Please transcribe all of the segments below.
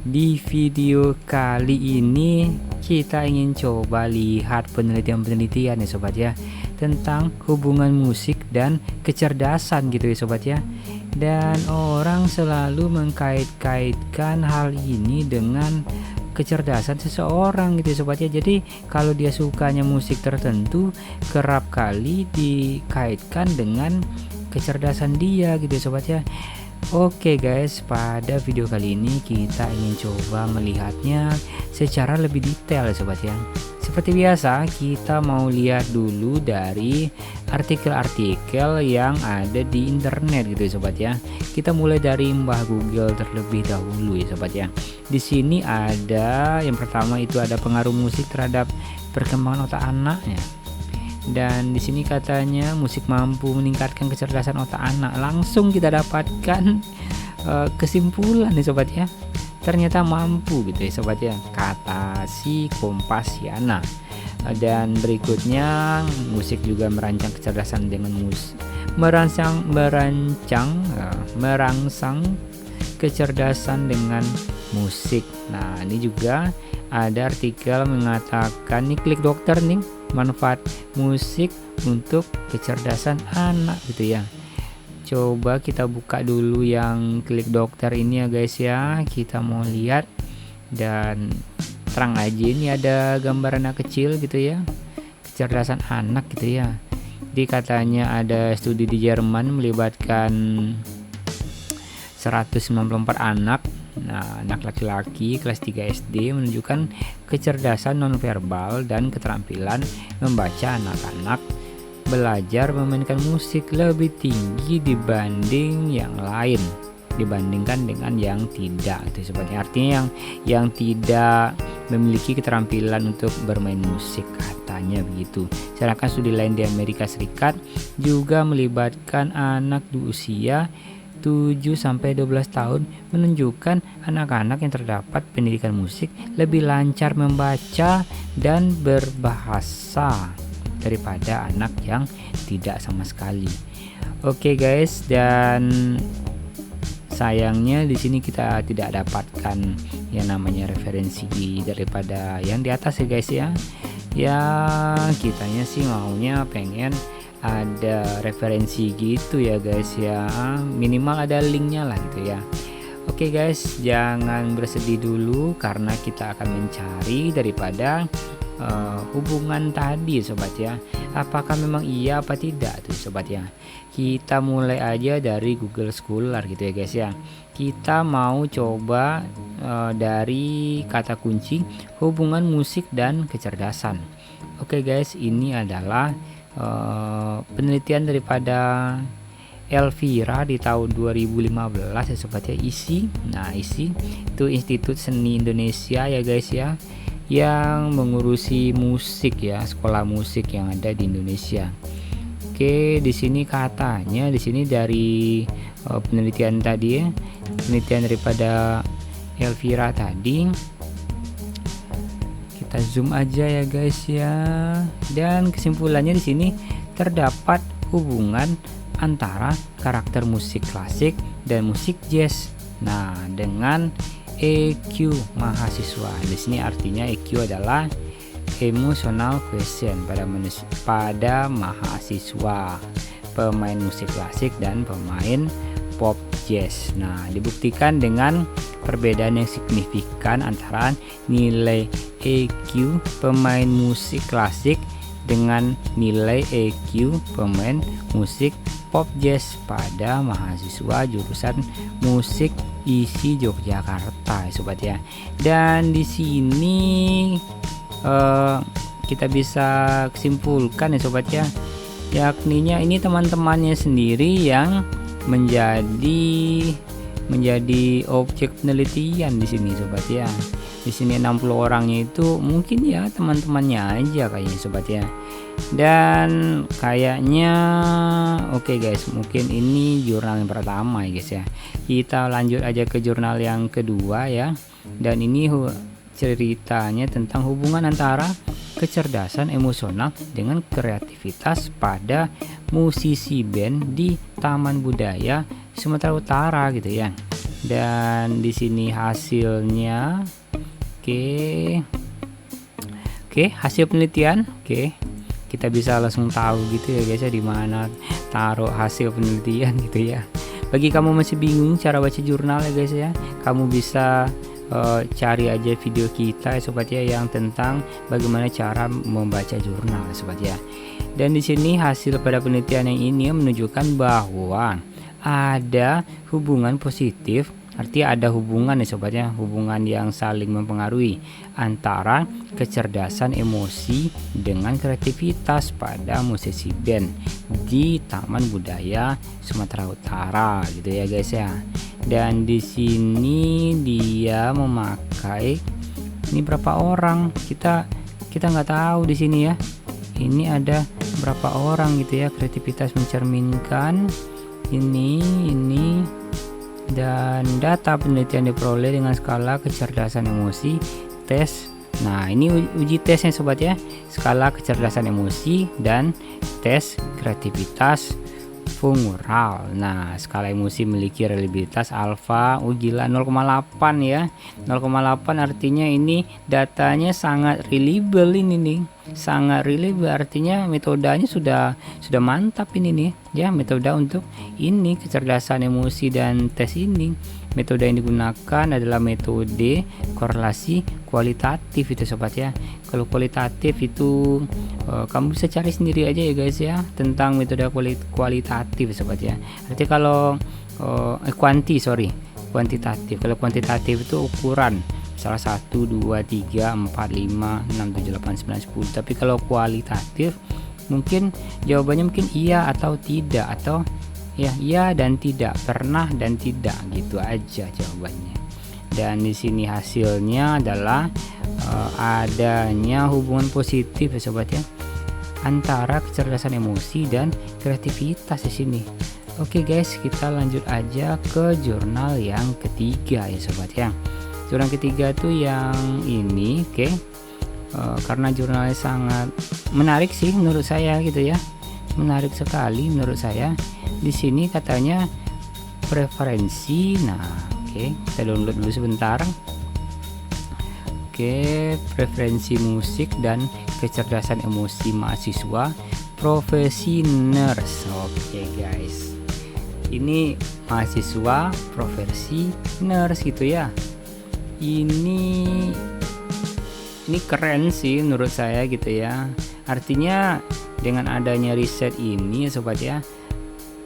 Di video kali ini kita ingin coba lihat penelitian-penelitian ya sobat ya, tentang hubungan musik dan kecerdasan gitu ya sobat ya. Dan orang selalu mengkait-kaitkan hal ini dengan kecerdasan seseorang gitu ya sobat ya. Jadi kalau dia sukanya musik tertentu, kerap kali dikaitkan dengan kecerdasan dia gitu ya sobat ya. Oke guys, pada video kali ini kita ingin coba melihatnya secara lebih detail ya sobat ya. Seperti biasa, kita mau lihat dulu dari artikel-artikel yang ada di internet gitu ya sobat ya. Kita mulai dari Mbah Google terlebih dahulu ya sobat ya. Di sini ada yang pertama itu ada pengaruh musik terhadap perkembangan otak anaknya. Dan di sini katanya musik mampu meningkatkan kecerdasan otak anak. Langsung kita dapatkan kesimpulan nih sobat ya. Ternyata mampu gitu ya sobat ya, kata si Kompasiana. Dan berikutnya musik juga merancang kecerdasan dengan merangsang kecerdasan dengan musik. Nah, ini juga ada artikel mengatakan nih, klik dokter nih, manfaat musik untuk kecerdasan anak gitu ya. Coba kita buka dulu yang klik dokter ini ya guys ya. Kita mau lihat dan terang aja, ini ada gambar anak kecil gitu ya, kecerdasan anak gitu ya. Jadi katanya ada studi di Jerman melibatkan 194 anak. Nah, anak laki-laki kelas 3 SD menunjukkan kecerdasan nonverbal dan keterampilan membaca anak-anak belajar memainkan musik lebih tinggi dibandingkan dengan yang tidak. Itu sebenarnya artinya yang tidak memiliki keterampilan untuk bermain musik, katanya begitu. Sedangkan studi lain di Amerika Serikat juga melibatkan anak di usia 7-12 tahun menunjukkan anak-anak yang terdapat pendidikan musik lebih lancar membaca dan berbahasa daripada anak yang tidak sama sekali. Oke guys, dan sayangnya di sini kita tidak dapatkan yang namanya referensi daripada yang di atas ya guys ya. Ya kitanya sih maunya pengen ada referensi gitu ya guys ya, minimal ada linknya lah gitu ya. Oke guys, jangan bersedih dulu karena kita akan mencari daripada hubungan tadi sobat ya, apakah memang iya apa tidak tuh sobat ya. Kita mulai aja dari Google Scholar gitu ya guys ya. Kita mau coba dari kata kunci hubungan musik dan kecerdasan. Oke guys, ini adalah penelitian daripada Elvira di tahun 2015 ya sobat ya, ISI. Nah, ISI itu Institut Seni Indonesia ya guys ya, yang mengurusi musik ya, sekolah musik yang ada di Indonesia. Oke, di sini katanya di sini dari penelitian tadi ya, penelitian daripada Elvira tadi. Kita zoom aja ya guys ya. Dan kesimpulannya di sini terdapat hubungan antara karakter musik klasik dan musik jazz. Nah, dengan EQ mahasiswa. Di sini artinya EQ adalah emotional quotient pada mahasiswa, pemain musik klasik dan pemain pop jazz. Nah, dibuktikan dengan perbedaan yang signifikan antara nilai EQ pemain musik klasik dengan nilai EQ pemain musik pop jazz pada mahasiswa jurusan musik ISI Yogyakarta sobat ya. Dan di sini kita bisa kesimpulkan ya sobat ya, yakninya ini teman-temannya sendiri yang menjadi objek penelitian di sini sobat ya. Di sini 60 orangnya itu mungkin ya teman-temannya aja kayaknya sobat ya. Dan kayaknya oke guys, mungkin ini jurnal yang pertama ya guys ya. Kita lanjut aja ke jurnal yang kedua ya. Dan ini ceritanya tentang hubungan antara kecerdasan emosional dengan kreativitas pada musisi band di Taman Budaya Sumatera Utara gitu ya. Dan di sini hasilnya. Oke, hasil penelitian. Kita bisa langsung tahu gitu ya guys ya, di mana taruh hasil penelitian gitu ya. Bagi kamu masih bingung cara baca jurnal ya guys ya, kamu bisa cari aja video kita ya sobat ya, yang tentang bagaimana cara membaca jurnal ya sobat ya. Dan di sini hasil pada penelitian yang ini menunjukkan bahwa ada hubungan positif. Artinya ada hubungan ya sobat ya, hubungan yang saling mempengaruhi antara kecerdasan emosi dengan kreativitas pada musisi band di Taman Budaya Sumatera Utara gitu ya guys ya. Dan di sini dia memakai ini berapa orang, kita nggak tahu di sini ya. Ini ada berapa orang gitu ya, kreativitas mencerminkan ini. Dan data penelitian diperoleh dengan skala kecerdasan emosi tes. Nah, ini uji tesnya sobat ya, skala kecerdasan emosi dan tes kreativitas fungural. Nah, skala emosi memiliki reliabilitas alfa gila 0,8 ya. 0,8 artinya ini datanya sangat reliable ini nih. Sangat reliable artinya metodenya sudah mantap ini nih ya, metode untuk ini kecerdasan emosi dan tes ini. Metode yang digunakan adalah metode korelasi kualitatif itu sobat ya. Kalau kualitatif itu kamu bisa cari sendiri aja ya guys ya, tentang metode kualitatif sobat ya. Artinya kalau kuantitatif. Kalau kuantitatif itu ukuran salah 1, 2, 3, 4, 5, 6, 7, 8, 9, 10. Tapi kalau kualitatif mungkin jawabannya mungkin iya atau tidak, atau ya iya dan tidak, pernah dan tidak, gitu aja jawabannya. Dan di sini hasilnya adalah adanya hubungan positif ya sobat ya, antara kecerdasan emosi dan kreativitas di sini. Oke guys, kita lanjut aja ke jurnal yang ketiga ya sobat ya. Jurnal ketiga tuh yang ini, karena jurnalnya sangat menarik sih menurut saya gitu ya, menarik sekali menurut saya. Di sini katanya preferensi. Nah, kita download dulu sebentar. Preferensi musik dan kecerdasan emosi mahasiswa profesi nurse. Guys, ini mahasiswa profesi nurse gitu ya. Ini keren sih menurut saya gitu ya. Artinya dengan adanya riset ini ya sobat ya,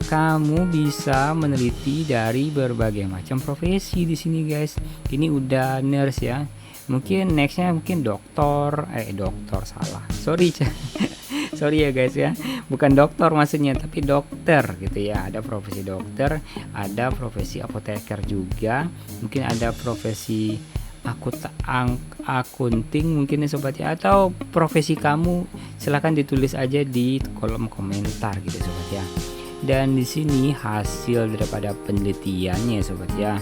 kamu bisa meneliti dari berbagai macam profesi di sini guys. Ini udah nurse ya. Mungkin nextnya mungkin dokter salah. Sorry ya guys ya. Bukan dokter maksudnya, tapi dokter gitu ya. Ada profesi dokter, ada profesi apoteker juga. Mungkin ada profesi akunting mungkin ya sobat ya, atau profesi kamu silahkan ditulis aja di kolom komentar gitu sobat ya. Dan di sini hasil daripada penelitiannya sobat ya.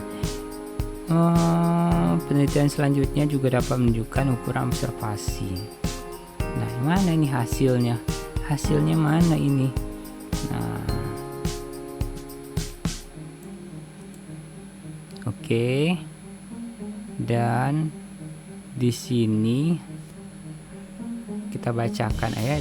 Penelitian selanjutnya juga dapat menunjukkan ukuran observasi. Nah, mana ini hasilnya? Hasilnya mana ini? Nah, dan di sini kita bacakan ya.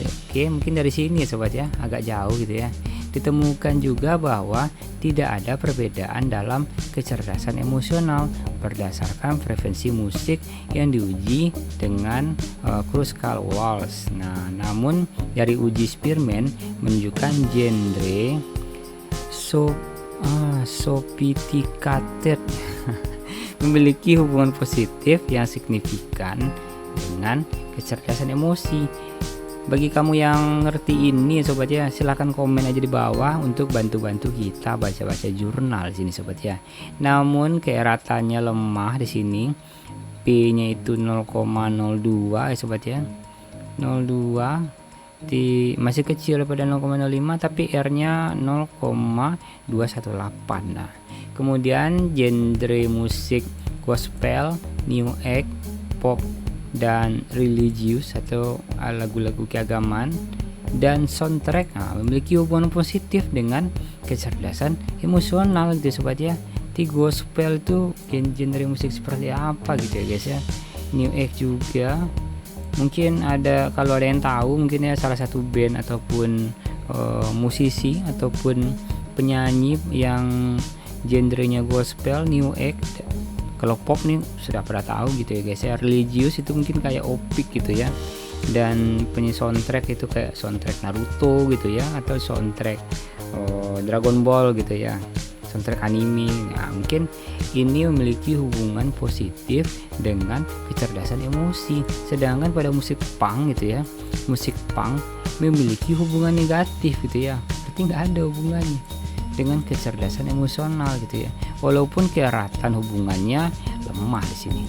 Mungkin dari sini ya sobat ya, agak jauh gitu ya. Ditemukan juga bahwa tidak ada perbedaan dalam kecerdasan emosional berdasarkan frekuensi musik yang diuji dengan Kruskal-Walsh. Nah, namun dari uji Spearman menunjukkan genre sophisticated memiliki hubungan positif yang signifikan dengan kecerdasan emosi. Bagi kamu yang ngerti ini sobat ya, silahkan komen aja di bawah untuk bantu-bantu kita baca-baca jurnal di sini sobat ya. Namun kayak ratanya lemah di sini. P-nya itu 0,02 ya sobat ya. 02 masih kecil daripada 0,05, tapi R-nya 0,218. Nah, kemudian genre musik gospel, new age, pop dan religius atau lagu-lagu keagamaan, dan soundtrack memiliki hubungan positif dengan kecerdasan emosional gitu sobat ya. Nanti gospel itu genre musik seperti apa gitu ya guys ya. New Age juga mungkin ada, kalau ada yang tahu mungkin ya, salah satu band ataupun musisi ataupun penyanyi yang genrenya gospel, New Age. Kalau pop nih sudah pada tahu gitu ya guys ya. Religius itu mungkin kayak Opik gitu ya, dan penyanyi soundtrack itu kayak soundtrack Naruto gitu ya, atau soundtrack Dragon Ball gitu ya, soundtrack anime. Nah, mungkin ini memiliki hubungan positif dengan kecerdasan emosi. Sedangkan pada musik punk gitu ya, musik punk memiliki hubungan negatif gitu ya, berarti nggak ada hubungannya dengan kecerdasan emosional gitu ya. Walaupun keeratan hubungannya lemah di sini.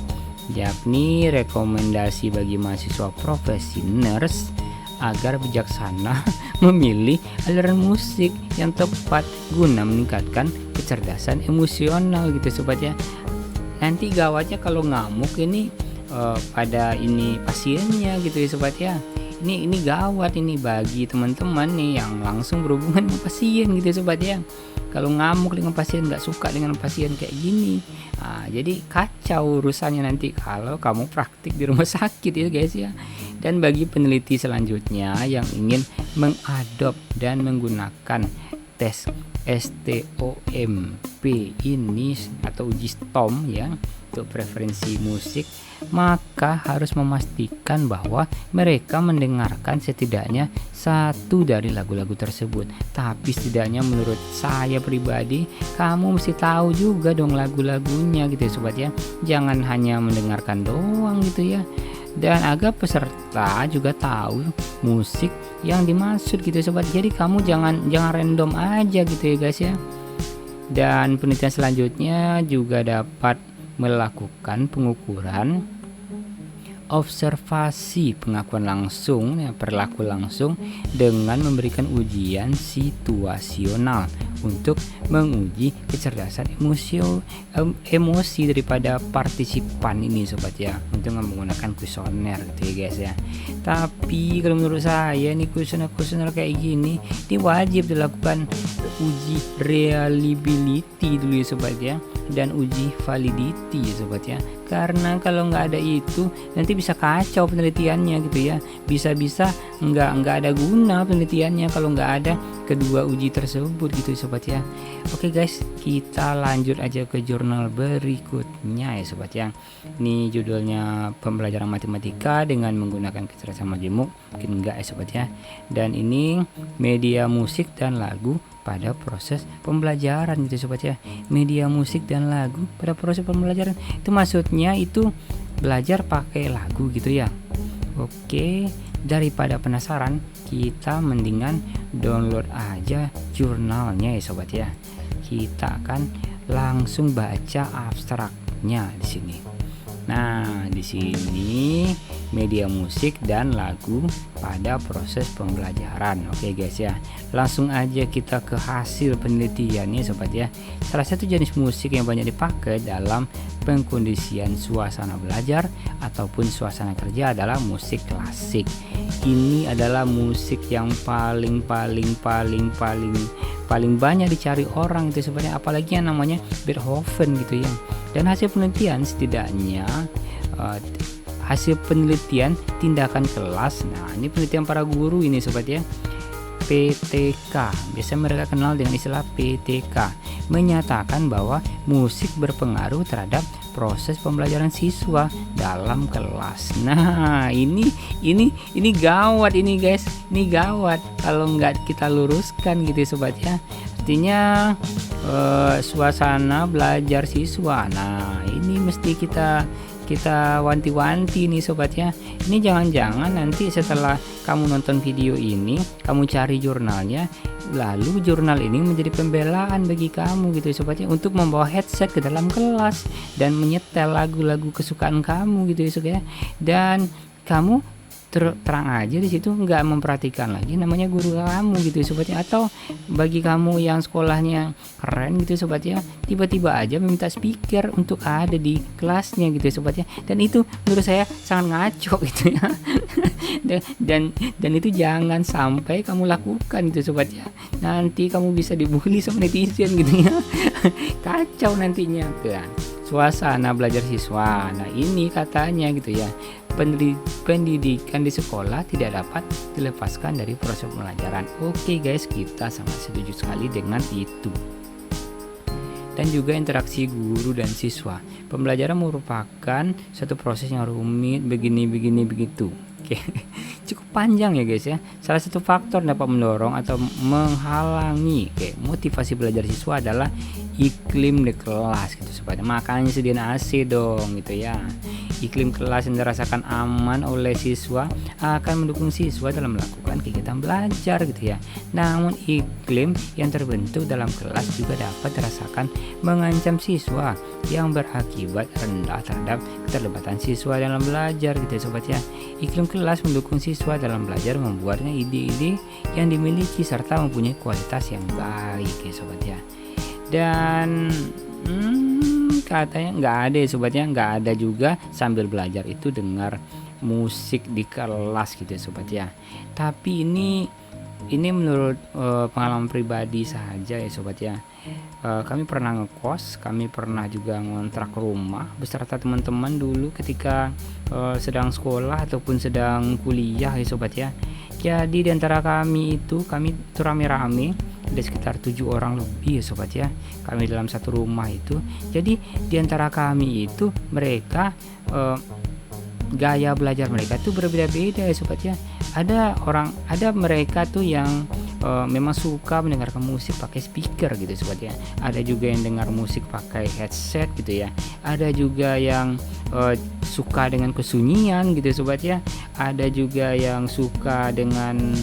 Yakni rekomendasi bagi mahasiswa profesi nurse agar bijaksana memilih aliran musik yang tepat guna meningkatkan kecerdasan emosional gitu sobat ya. Nanti gawatnya kalau ngamuk ini pada ini pasiennya gitu ya sobat ya. Ini gawat ini bagi teman-teman nih yang langsung berhubungan dengan pasien gitu ya sobat ya. Kalau ngamuk dengan pasien, nggak suka dengan pasien kayak gini, jadi kacau urusannya nanti kalau kamu praktik di rumah sakit ya guys ya. Dan bagi peneliti selanjutnya yang ingin mengadop dan menggunakan tes STOMP ini atau uji STOM ya untuk preferensi musik, maka harus memastikan bahwa mereka mendengarkan setidaknya satu dari lagu-lagu tersebut. Tapi setidaknya menurut saya pribadi, kamu mesti tahu juga dong lagu-lagunya gitu ya sobat ya. Jangan hanya mendengarkan doang gitu ya. Dan agar peserta juga tahu musik yang dimaksud gitu ya sobat. Jadi kamu jangan random aja gitu ya guys ya. Dan penelitian selanjutnya juga dapat melakukan pengukuran observasi pengakuan langsung ya, perilaku langsung dengan memberikan ujian situasional untuk menguji kecerdasan emosi daripada partisipan ini sobat ya, untuk menggunakan kuesioner gitu ya guys ya. Tapi kalau menurut saya nih kuesioner kayak gini ini wajib dilakukan uji reliability dulu ya sobat ya, dan uji validity ya sobat ya. Karena kalau nggak ada itu nanti bisa kacau penelitiannya gitu ya, bisa-bisa nggak ada guna penelitiannya kalau nggak ada kedua uji tersebut gitu ya sobat ya. Oke guys, kita lanjut aja ke jurnal berikutnya ya sobat ya. Ini judulnya pembelajaran matematika dengan menggunakan kecerdasan majemuk, mungkin enggak ya sobat ya. Dan ini media musik dan lagu pada proses pembelajaran gitu sobat ya. Media musik dan lagu pada proses pembelajaran itu maksudnya itu belajar pakai lagu gitu ya. Oke, daripada penasaran, kita mendingan download aja jurnalnya ya sobat ya. Kita akan langsung baca abstraknya di sini. Nah, di sini media musik dan lagu pada proses pembelajaran. Oke guys ya, langsung aja kita ke hasil penelitiannya sobat ya. Salah satu jenis musik yang banyak dipakai dalam pengkondisian suasana belajar ataupun suasana kerja adalah musik klasik. Ini adalah musik yang paling banyak dicari orang itu sebenarnya, apalagi yang namanya Beethoven gitu ya. Dan hasil penelitian setidaknya hasil penelitian tindakan kelas. Nah, ini penelitian para guru ini sobat ya. PTK, biasa mereka kenal dengan istilah PTK, menyatakan bahwa musik berpengaruh terhadap proses pembelajaran siswa dalam kelas. Nah, ini gawat ini guys, ini gawat kalau nggak kita luruskan gitu ya sobat ya. Artinya suasana belajar siswa. Nah, ini mesti kita wanti-wanti nih sobat ya. Ini jangan-jangan nanti setelah kamu nonton video ini, kamu cari jurnalnya, lalu jurnal ini menjadi pembelaan bagi kamu gitu ya sobat ya, untuk membawa headset ke dalam kelas dan menyetel lagu-lagu kesukaan kamu gitu ya sobat ya. Dan kamu terang aja di situ nggak memperhatikan lagi namanya guru kamu gitu sobat ya. Atau bagi kamu yang sekolahnya keren gitu sobat ya, tiba-tiba aja meminta speaker untuk ada di kelasnya gitu sobat ya. Dan itu menurut saya sangat ngaco gitu ya. dan itu jangan sampai kamu lakukan gitu sobat ya. Nanti kamu bisa dibully sama netizen gitu ya. Kacau nantinya kan suasana belajar siswa. Nah ini katanya gitu ya, pendidikan di sekolah tidak dapat dilepaskan dari proses pembelajaran. Oke guys, kita sangat setuju sekali dengan itu. Dan juga interaksi guru dan siswa. Pembelajaran merupakan satu proses yang rumit, begini begitu. Oke, cukup panjang ya guys ya. Salah satu faktor dapat mendorong atau menghalangi motivasi belajar siswa adalah iklim di kelas gitu sobat. Makanya sediain AC dong gitu ya. Iklim kelas yang dirasakan aman oleh siswa akan mendukung siswa dalam melakukan kegiatan belajar gitu ya. Namun iklim yang terbentuk dalam kelas juga dapat dirasakan mengancam siswa yang berakibat rendah terhadap keterlibatan siswa dalam belajar gitu ya sobat ya. Iklim kelas mendukung siswa dalam belajar, membuatnya ide-ide yang dimiliki serta mempunyai kualitas yang baik ya sobat ya. Dan katanya nggak ada ya sobat ya, nggak ada juga sambil belajar itu dengar musik di kelas gitu ya sobat ya. Tapi ini menurut pengalaman pribadi saja ya sobat ya. Kami pernah ngekos, kami pernah juga ngontrak rumah beserta teman-teman dulu ketika sedang sekolah ataupun sedang kuliah ya sobat ya. Jadi diantara kami itu rame-rame, ada sekitar 7 orang lebih ya sobat ya, kami dalam satu rumah itu. Jadi diantara kami itu mereka gaya belajar mereka tuh berbeda-beda ya sobat ya. Ada mereka tuh yang memang suka mendengarkan musik pakai speaker gitu sobat ya. Ada juga yang dengar musik pakai headset gitu ya. Ada juga yang suka dengan kesunyian gitu sobat ya. Ada juga yang suka dengan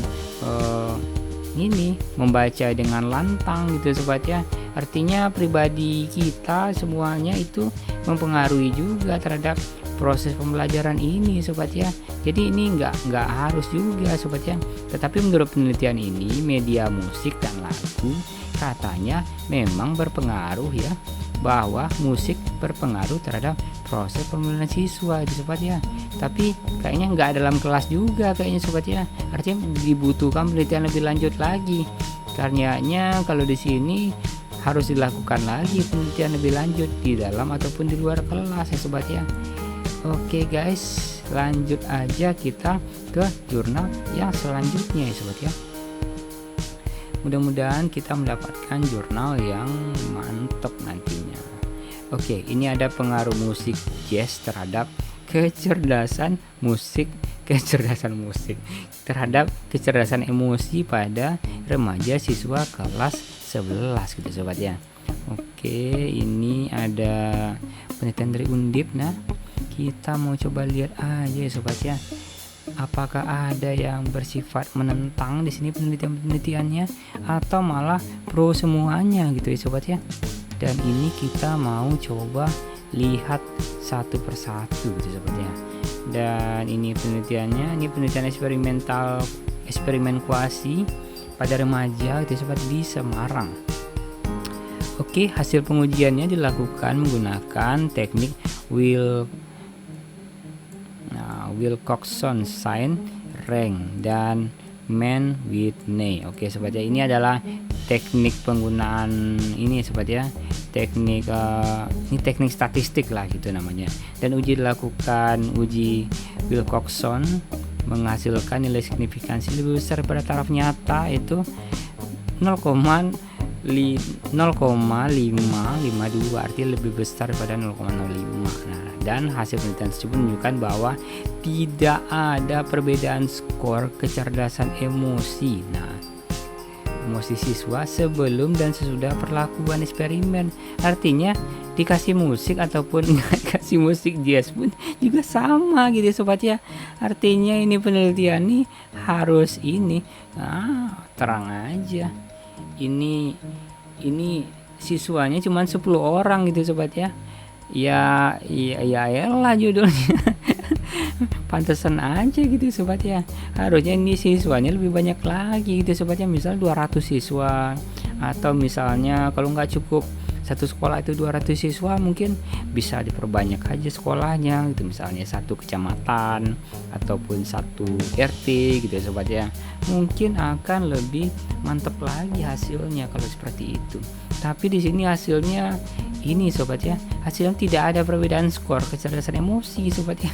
membaca dengan lantang gitu sobat ya. Artinya pribadi kita semuanya itu mempengaruhi juga terhadap proses pembelajaran ini sobat ya. Jadi ini nggak harus juga sobat ya. Tetapi menurut penelitian ini, media musik dan lagu katanya memang berpengaruh ya, bahwa musik berpengaruh terhadap proses pembelajaran siswa itu sobat ya. Tapi kayaknya nggak dalam kelas juga kayaknya sobat ya. Artinya dibutuhkan penelitian lebih lanjut lagi. Karenanya kalau di sini harus dilakukan lagi penelitian lebih lanjut di dalam ataupun di luar kelas ya sobat ya. Oke guys, lanjut aja kita ke jurnal yang selanjutnya ya sobat ya. Mudah-mudahan kita mendapatkan jurnal yang mantap nantinya. Oke, ini ada pengaruh musik jazz terhadap kecerdasan musik terhadap kecerdasan emosi pada remaja siswa kelas 11 gitu sobat ya. Oke, ini ada penelitian dari Undip. Nah, kita mau coba lihat aja ya sobat ya, apakah ada yang bersifat menentang di sini penelitiannya atau malah pro semuanya gitu ya sobat ya. Dan ini kita mau coba lihat satu persatu gitu sobat ya. Dan ini penelitiannya, ini penelitian eksperimen kuasi pada remaja gitu sobat di Semarang. Oke, hasil pengujiannya dilakukan menggunakan teknik Wilcoxon Sign Rank dan Mann-Whitney. Oke sobat ya, ini adalah teknik penggunaan ini sobat ya, teknik ini teknik statistik lah gitu namanya. Dan uji Wilcoxon menghasilkan nilai signifikansi lebih besar pada taraf nyata itu 0,552, artinya lebih besar pada 0,05. Nah, dan hasil penelitian tersebut menunjukkan bahwa tidak ada perbedaan skor kecerdasan emosi. Nah, emosi siswa sebelum dan sesudah perlakuan eksperimen. Artinya dikasih musik ataupun nggak kasih musik jazz pun juga sama gitu sobat ya. Artinya ini penelitian nih harus terang aja. Ini siswanya cuma 10 orang gitu sobat ya. Ya elah judulnya. Pantesan aja gitu sobat ya. Harusnya ini siswanya lebih banyak lagi gitu sobat ya. Misal 200 siswa, atau misalnya kalau nggak cukup satu sekolah itu 200 siswa, mungkin bisa diperbanyak aja sekolahnya gitu, misalnya satu kecamatan ataupun satu RT gitu ya sobat ya. Mungkin akan lebih mantap lagi hasilnya kalau seperti itu. Tapi di sini hasilnya ini sobat ya, hasilnya tidak ada perbedaan skor kecerdasan emosi sobat ya.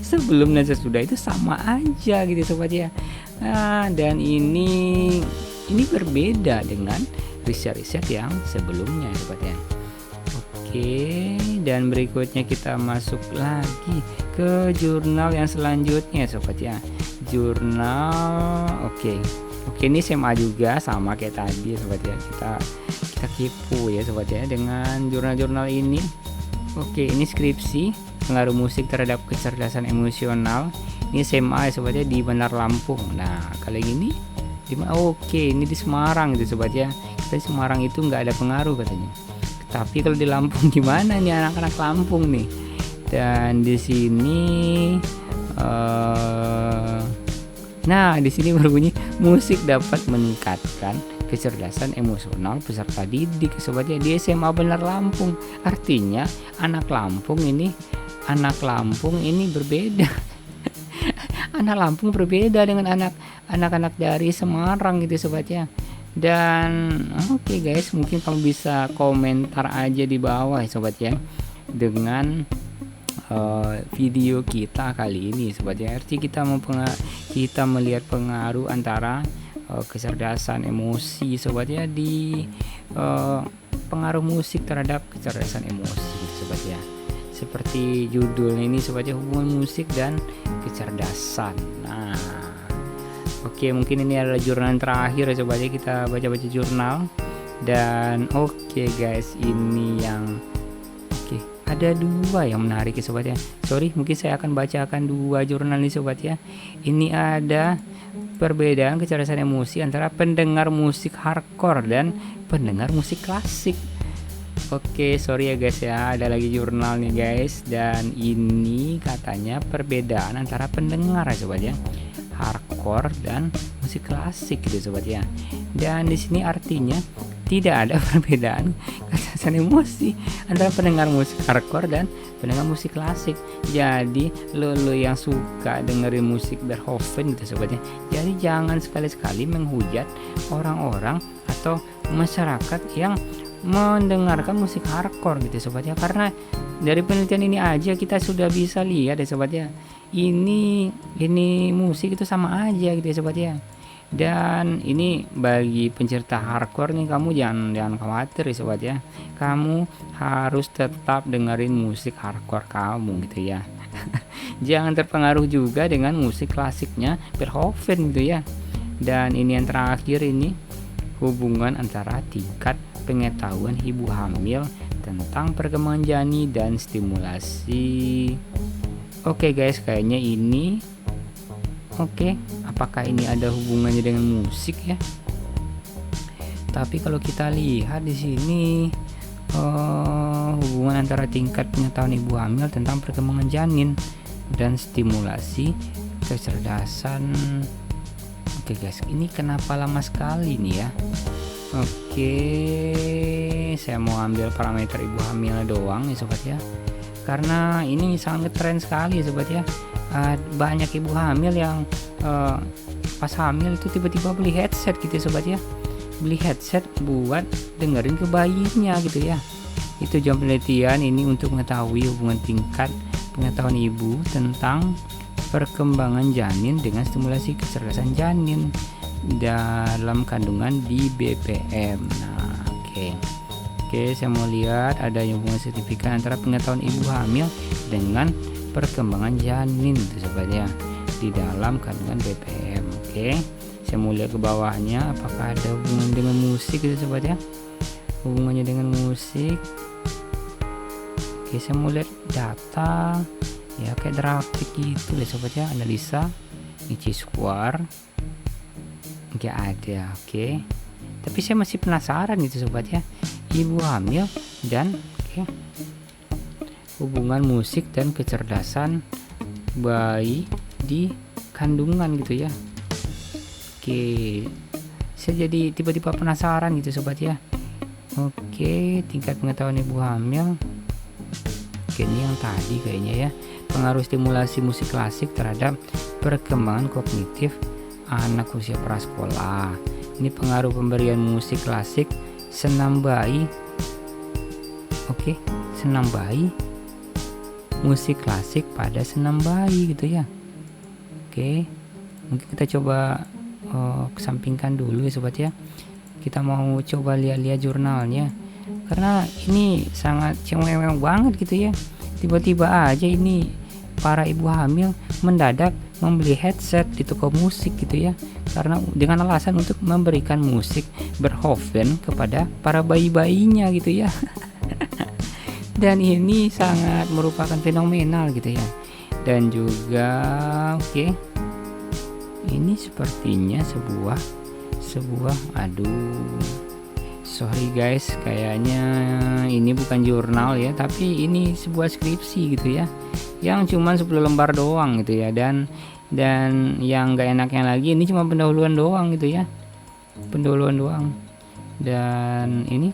Sebelum dan sesudah itu sama aja gitu sobat ya. Nah, dan ini berbeda dengan riset-riset yang sebelumnya sobat ya. Oke, dan berikutnya kita masuk lagi ke jurnal yang selanjutnya sobat ya. Jurnal oke, ini SMA juga sama kayak tadi sobat ya. Kita kepo ya sobat ya dengan jurnal-jurnal ini. Oke, ini skripsi pengaruh musik terhadap kecerdasan emosional. Ini SMA ya sobat ya, di Bandar Lampung. Nah, kali ini ini di Semarang gitu sobat ya. Di Semarang itu nggak ada pengaruh katanya. Tapi kalau di Lampung gimana nih anak-anak Lampung nih? Dan di sini nah di sini berbunyi musik dapat meningkatkan kecerdasan emosional peserta didik sobat ya di SMA Bandar Lampung. Artinya anak Lampung ini berbeda. Anak Lampung berbeda dengan anak-anak dari Semarang gitu sobat ya. Dan oke guys, mungkin kamu bisa komentar aja di bawah ya sobat ya dengan video kita kali ini sobat ya. Arti kita melihat pengaruh antara kecerdasan emosi sobat ya di pengaruh musik terhadap kecerdasan emosi sobat ya. Seperti judulnya ini sobat ya, hubungan musik dan kecerdasan. Nah, oke, mungkin ini adalah jurnal yang terakhir ya sobat ya, kita baca-baca jurnal. Dan oke guys, ini yang ada dua yang menarik ya sobat ya. Sorry, mungkin saya akan bacakan dua jurnal ini sobat ya. Ini ada perbedaan kecerdasan emosi antara pendengar musik hardcore dan pendengar musik klasik. Oke, sorry ya guys ya, ada lagi jurnal nih guys. Dan ini katanya perbedaan antara pendengar ya sobat ya, hardcore dan musik klasik gitu sobat ya. Dan di sini artinya tidak ada perbedaan kecerdasan emosi antara pendengar musik hardcore dan pendengar musik klasik. Jadi lo yang suka dengerin musik Beethoven gitu sobat ya, jadi jangan sekali-sekali menghujat orang-orang atau masyarakat yang mendengarkan musik hardcore gitu sobat ya. Karena dari penelitian ini aja kita sudah bisa lihat ya sobat ya, ini musik itu sama aja gitu ya sobat ya. Dan ini bagi pencinta hardcore nih, kamu jangan khawatir ya sobat ya, kamu harus tetap dengerin musik hardcore kamu gitu ya. Jangan terpengaruh juga dengan musik klasiknya Beethoven gitu ya. Dan ini yang terakhir, ini hubungan antara tingkat pengetahuan ibu hamil tentang perkembangan janin dan stimulasi. Oke guys, kayaknya ini apakah ini ada hubungannya dengan musik ya? Tapi kalau kita lihat di sini hubungan antara tingkat pengetahuan ibu hamil tentang perkembangan janin dan stimulasi kecerdasan. Oke guys, ini kenapa lama sekali nih ya? Oke, saya mau ambil parameter ibu hamil doang nih sobat ya, karena ini sangat keren sekali sobat ya. Banyak ibu hamil yang pas hamil itu tiba-tiba beli headset gitu sobat ya, beli headset buat dengerin ke bayinya gitu ya. Itu jam penelitian ini untuk mengetahui hubungan tingkat pengetahuan ibu tentang perkembangan janin dengan stimulasi kecerdasan janin dalam kandungan di BPM. Nah, oke, saya mau lihat ada hubungan signifikan antara pengetahuan ibu hamil dengan perkembangan janin itu sobat ya di dalam kandungan BPM. Oke, saya mau lihat ke bawahnya apakah ada hubungan dengan musik itu sobat ya, hubungannya dengan musik. Oke, saya mau lihat data ya, kayak grafik gitu deh sobat ya, analisa chi-square nggak ada. Oke, tapi saya masih penasaran gitu sobat ya, ibu hamil dan hubungan musik dan kecerdasan bayi di kandungan gitu ya. Oke, saya jadi tiba-tiba penasaran gitu sobat ya. Oke, tingkat pengetahuan ibu hamil. Oke, ini yang tadi kayaknya ya. Pengaruh stimulasi musik klasik terhadap perkembangan kognitif anak usia prasekolah. Ini pengaruh pemberian musik klasik senam bayi. Oke, senam bayi. Musik klasik pada senam bayi gitu ya. Oke, mungkin kita coba kesampingkan dulu ya sobat ya. Kita mau coba lihat-lihat jurnalnya, karena ini sangat cengeng banget gitu ya. Tiba-tiba aja ini para ibu hamil mendadak membeli headset di toko musik gitu ya, karena dengan alasan untuk memberikan musik Beethoven kepada para bayi-bayinya gitu ya. Dan ini sangat merupakan fenomenal gitu ya. Dan juga oke, ini sepertinya sebuah aduh, sorry guys, kayaknya ini bukan jurnal ya, tapi ini sebuah skripsi gitu ya, yang cuman 10 lembar doang gitu ya. Dan yang gak enaknya lagi, ini cuma pendahuluan doang gitu ya, pendahuluan doang. Dan ini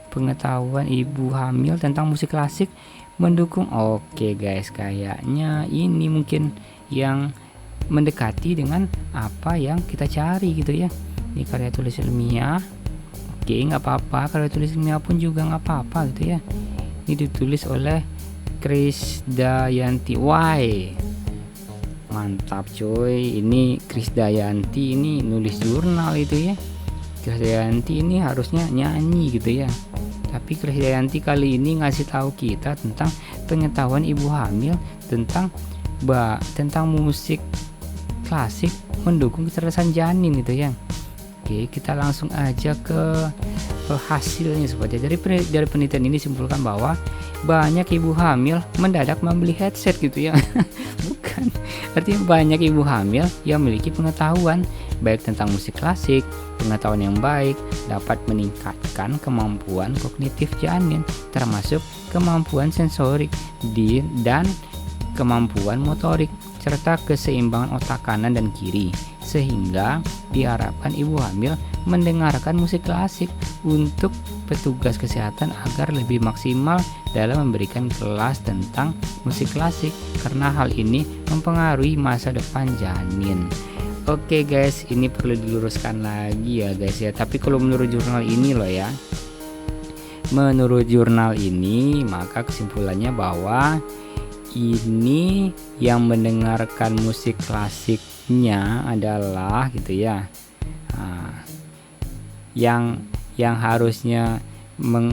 pengetahuan ibu hamil tentang musik klasik mendukung. Oke guys, kayaknya ini mungkin yang mendekati dengan apa yang kita cari gitu ya. Ini karya tulis ilmiah. Oke, nggak apa-apa, karya tulis ilmiah pun juga nggak apa-apa gitu ya. Ini ditulis oleh Krisdayanti. Why, mantap coy, ini Krisdayanti ini nulis jurnal itu ya. Krisdayanti ini harusnya nyanyi gitu ya, tapi Krisdayanti kali ini ngasih tahu kita tentang pengetahuan ibu hamil tentang musik klasik mendukung kecerdasan janin gitu ya. Oke, kita langsung aja ke hasilnya sobat ya. Dari penelitian ini simpulkan bahwa banyak ibu hamil mendadak membeli headset gitu ya. Bukan, artinya banyak ibu hamil yang memiliki pengetahuan baik tentang musik klasik. Pengetahuan yang baik dapat meningkatkan kemampuan kognitif janin, termasuk kemampuan sensorik dan kemampuan motorik, serta keseimbangan otak kanan dan kiri, sehingga diharapkan ibu hamil mendengarkan musik klasik untuk petugas kesehatan agar lebih maksimal dalam memberikan kelas tentang musik klasik, karena hal ini mempengaruhi masa depan janin. Oke guys, ini perlu diluruskan lagi ya guys ya. Tapi kalau menurut jurnal ini loh ya, menurut jurnal ini maka kesimpulannya bahwa ini yang mendengarkan musik klasiknya adalah gitu ya, yang harusnya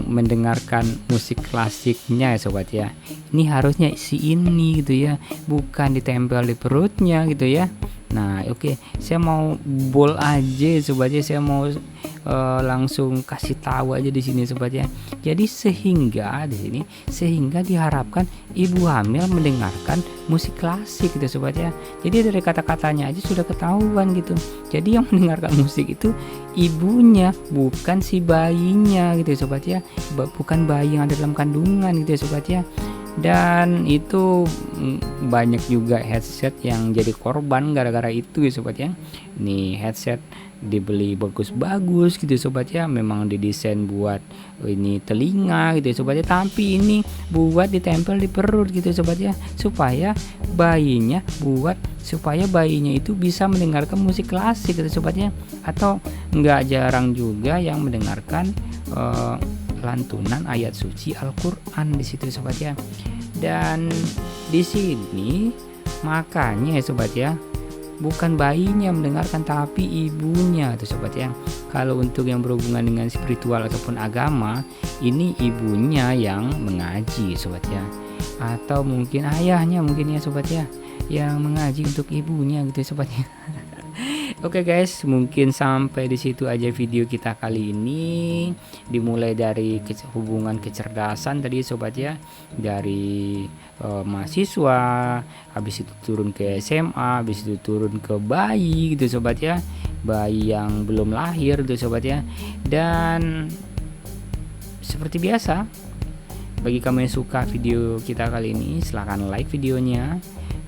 mendengarkan musik klasiknya ya sobat ya, ini harusnya si ini gitu ya, bukan ditempel di perutnya gitu ya. Nah oke, saya mau bol aja sobat ya, saya mau langsung kasih tahu aja di sini sobat ya. Jadi sehingga diharapkan ibu hamil mendengarkan musik klasik gitu sobat ya. Jadi dari kata-katanya aja sudah ketahuan gitu. Jadi yang mendengarkan musik itu ibunya, bukan si bayinya gitu sobat ya. Bukan bayi yang ada dalam kandungan gitu ya sobat ya. Dan itu banyak juga headset yang jadi korban gara-gara itu ya sobat ya. Nih headset dibeli bagus-bagus gitu sobat ya, memang didesain buat ini telinga gitu ya sobat ya, tapi ini buat ditempel di perut gitu sobat ya, supaya bayinya itu bisa mendengarkan musik klasik gitu sobat ya. Atau nggak jarang juga yang mendengarkan lantunan ayat suci Al-Qur'an di situ sobat ya. Dan di sini makanya ya sobat ya, bukan bayinya mendengarkan tapi ibunya tuh sobat ya. Kalau untuk yang berhubungan dengan spiritual ataupun agama, ini ibunya yang mengaji sobat ya, atau mungkin ayahnya mungkin ya sobat ya, yang mengaji untuk ibunya gitu ya sobat ya. Oke guys, mungkin sampai di situ aja video kita kali ini. Dimulai dari hubungan kecerdasan tadi sobat ya, dari mahasiswa, habis itu turun ke SMA, habis itu turun ke bayi gitu sobat ya, bayi yang belum lahir gitu sobat ya. Dan seperti biasa, bagi kamu yang suka video kita kali ini, silahkan like videonya,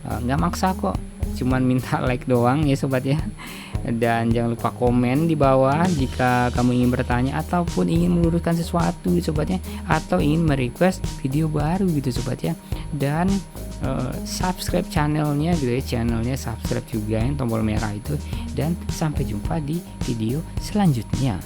nggak maksa kok, cuman minta like doang ya sobat ya. Dan jangan lupa komen di bawah jika kamu ingin bertanya ataupun ingin meluruskan sesuatu sobatnya, atau ingin merequest video baru gitu sobat ya. Dan subscribe channelnya gitu ya, channelnya subscribe juga yang tombol merah itu. Dan sampai jumpa di video selanjutnya.